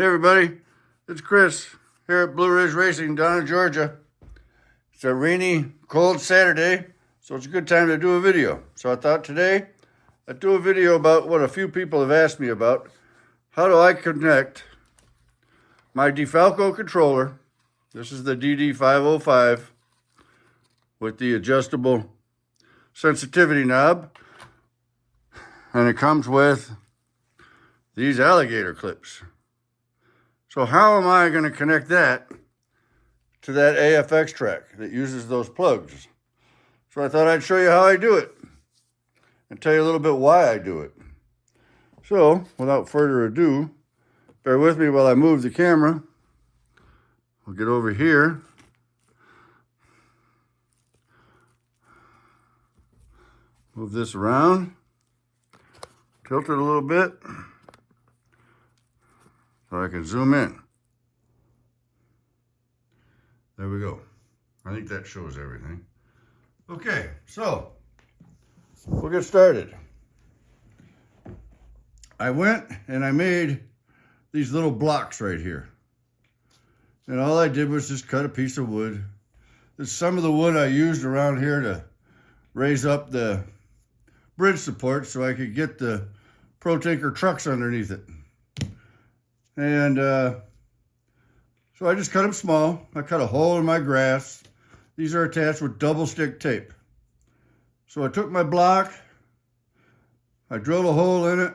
Hey everybody, it's Chris here at Blue Ridge Racing down in Georgia. It's a rainy, cold Saturday, so it's a good time to do a video. So I thought today I'd do a video about what a few people have asked me about. How do I connect my DiFalco controller? This is the DD505 with the adjustable sensitivity knob. And it comes with these alligator clips. So how am I going to connect that to that AFX track that uses those plugs? So I thought I'd show you how I do it and tell you a little bit why I do it. So without further ado, bear with me while I move the camera. I'll get over here. Move this around. Tilt it a little bit so I can zoom in. There we go. I think that shows everything. Okay, so we'll get started. I went and I made these little blocks right here. And all I did was just cut a piece of wood. There's some of the wood I used around here to raise up the bridge support so I could get the Pro Tinker trucks underneath it. And so I just cut them small. I cut a hole in my grass. These are attached with double stick tape. So I took my block, I drilled a hole in it.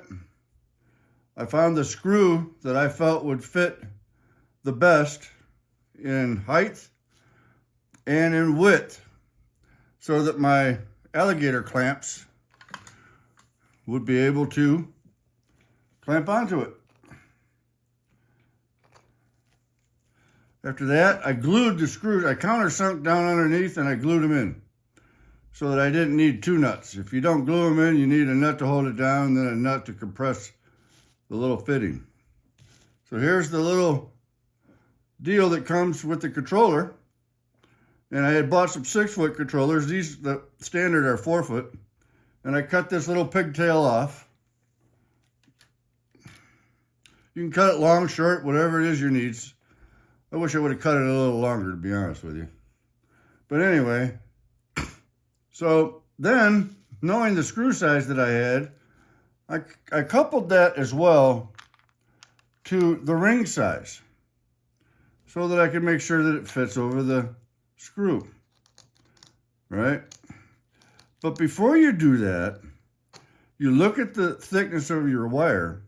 I found the screw that I felt would fit the best in height and in width so that my alligator clamps would be able to clamp onto it. After that, I glued the screws. I countersunk down underneath and I glued them in so that I didn't need two nuts. If you don't glue them in, you need a nut to hold it down, then a nut to compress the little fitting. So here's the little deal that comes with the controller. And I had bought some 6-foot controllers. These, the standard, are 4-foot. And I cut this little pigtail off. You can cut it long, short, whatever it is your needs. I wish I would have cut it a little longer, to be honest with you. But anyway, so then, knowing the screw size that I had, I coupled that as well to the ring size so that I could make sure that it fits over the screw, right? But before you do that, you look at the thickness of your wire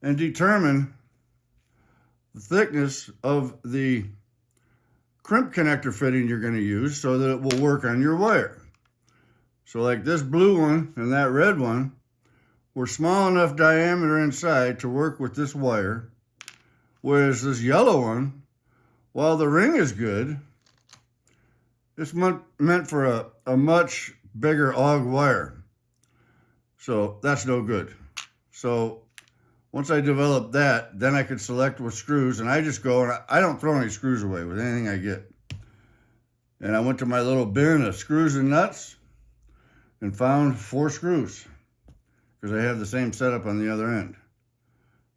and determine the thickness of the crimp connector fitting you're going to use so that it will work on your wire. So like this blue one and that red one were small enough diameter inside to work with this wire, whereas this yellow one, while the ring is good, it's meant for a much bigger AUG wire. So that's no good. So once I developed that, then I could select with screws, and I just go, and I don't throw any screws away with anything I get. And I went to my little bin of screws and nuts and found 4 screws because I have the same setup on the other end.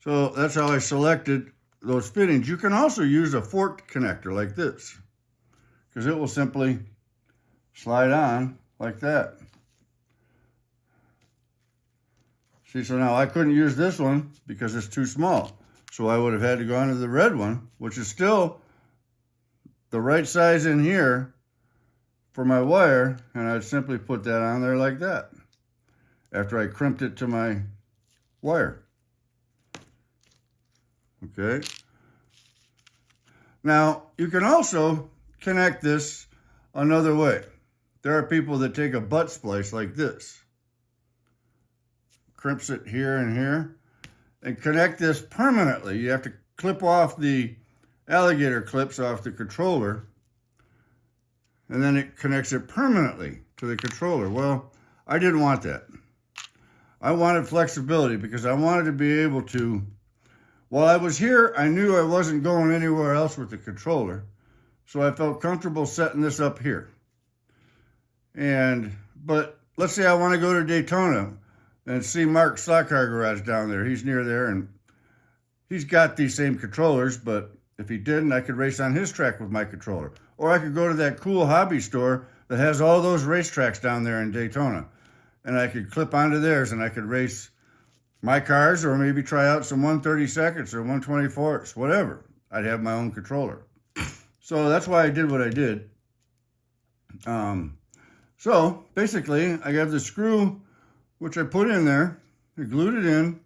So that's how I selected those fittings. You can also use a forked connector like this because it will simply slide on like that. See, so now I couldn't use this one because it's too small. So I would have had to go onto the red one, which is still the right size in here for my wire, and I'd simply put that on there like that after I crimped it to my wire. Okay. Now, you can also connect this another way. There are people that take a butt splice like this, crimps it here and here, and connect this permanently. You have to clip off the alligator clips off the controller, and then it connects it permanently to the controller. Well, I didn't want that. I wanted flexibility because I wanted to be able to, while I was here, I knew I wasn't going anywhere else with the controller, so I felt comfortable setting this up here. But let's say I want to go to Daytona and see Mark Stock Car Garage down there. He's near there, and he's got these same controllers, but if he didn't, I could race on his track with my controller. Or I could go to that cool hobby store that has all those racetracks down there in Daytona, and I could clip onto theirs and I could race my cars, or maybe try out some 132nds or 124s, whatever. I'd have my own controller. So that's why I did what I did. So basically, I have the screw, which I put in there. I glued it in.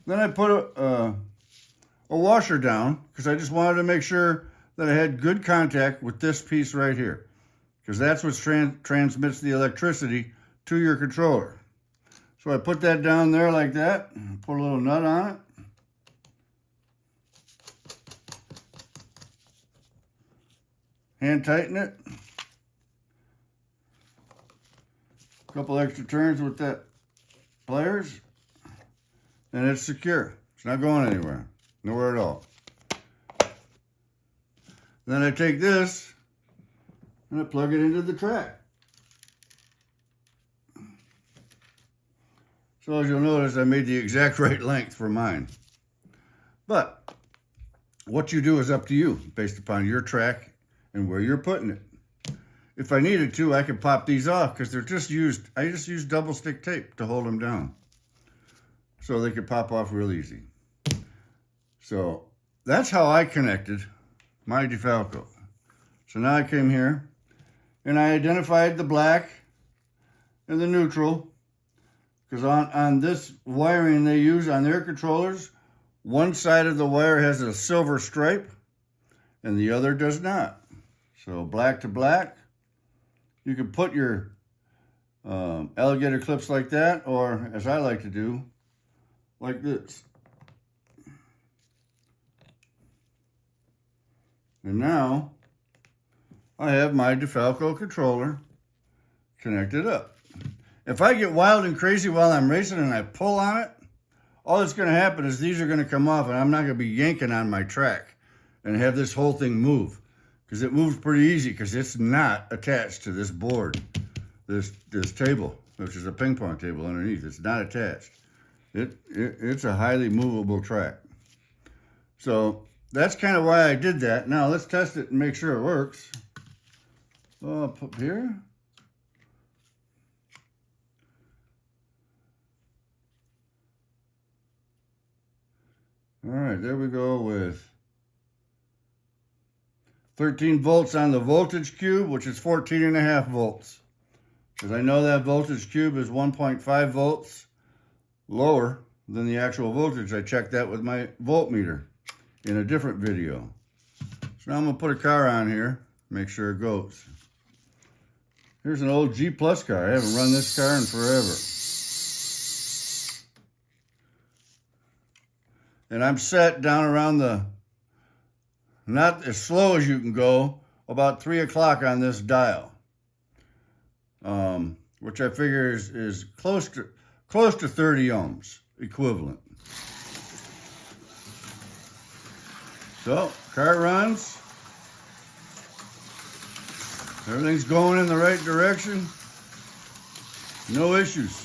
Then I put a washer down because I just wanted to make sure that I had good contact with this piece right here, because that's what transmits the electricity to your controller. So I put that down there like that, put a little nut on it. Hand tighten it. A couple extra turns with that pliers, and it's secure. It's not going anywhere, nowhere at all. Then I take this and I plug it into the track. So as you'll notice, I made the exact right length for mine. But what you do is up to you, based upon your track and where you're putting it. If I needed to, I could pop these off because I just used double stick tape to hold them down, so they could pop off real easy. So that's how I connected my DiFalco. So now I came here and I identified the black and the neutral, because on this wiring they use on their controllers, one side of the wire has a silver stripe and the other does not. So black to black. You can put your alligator clips like that, or as I like to do, like this. And now I have my DiFalco controller connected up. If I get wild and crazy while I'm racing and I pull on it, all that's going to happen is these are going to come off and I'm not going to be yanking on my track and have this whole thing move, because it moves pretty easy because it's not attached to this board, this table, which is a ping pong table underneath. It's not attached. It's a highly movable track. So that's kind of why I did that. Now let's test it and make sure it works. I'll put here. All right, there we go with 13 volts on the voltage cube, which is 14.5 volts. Because I know that voltage cube is 1.5 volts lower than the actual voltage. I checked that with my voltmeter in a different video. So now I'm going to put a car on here, make sure it goes. Here's an old G Plus car. I haven't run this car in forever. And I'm set down around the, not as slow as you can go, about 3 o'clock on this dial. Which I figure is close to 30 ohms equivalent. So, car runs. Everything's going in the right direction. No issues.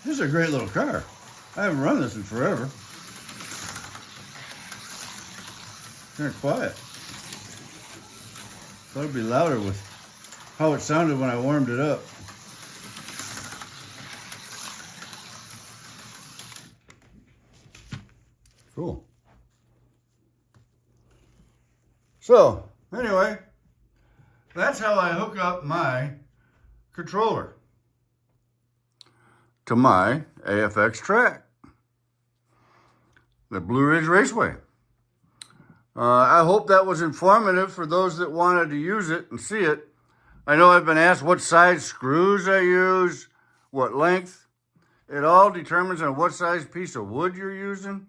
This is a great little car. I haven't run this in forever. Kind of quiet. Thought it'd be louder with how it sounded when I warmed it up. Cool. So, anyway, that's how I hook up my controller to my AFX track, the Blue Ridge Raceway. I hope that was informative for those that wanted to use it and see it. I know I've been asked what size screws I use, what length. It all determines on what size piece of wood you're using.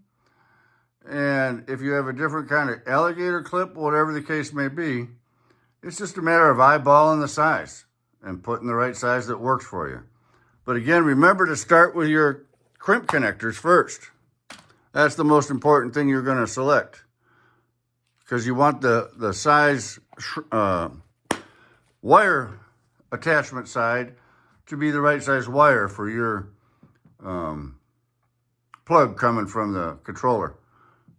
And if you have a different kind of alligator clip, whatever the case may be, it's just a matter of eyeballing the size and putting the right size that works for you. But again, remember to start with your crimp connectors first. That's the most important thing you're going to select, because you want the size wire attachment side to be the right size wire for your plug coming from the controller,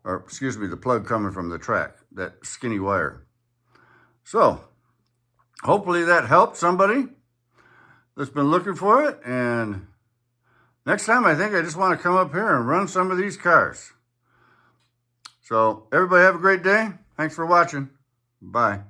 or excuse me, the plug coming from the track, that skinny wire. So hopefully that helped somebody that's been looking for it. And next time, I think I just want to come up here and run some of these cars. So everybody have a great day. Thanks for watching. Bye.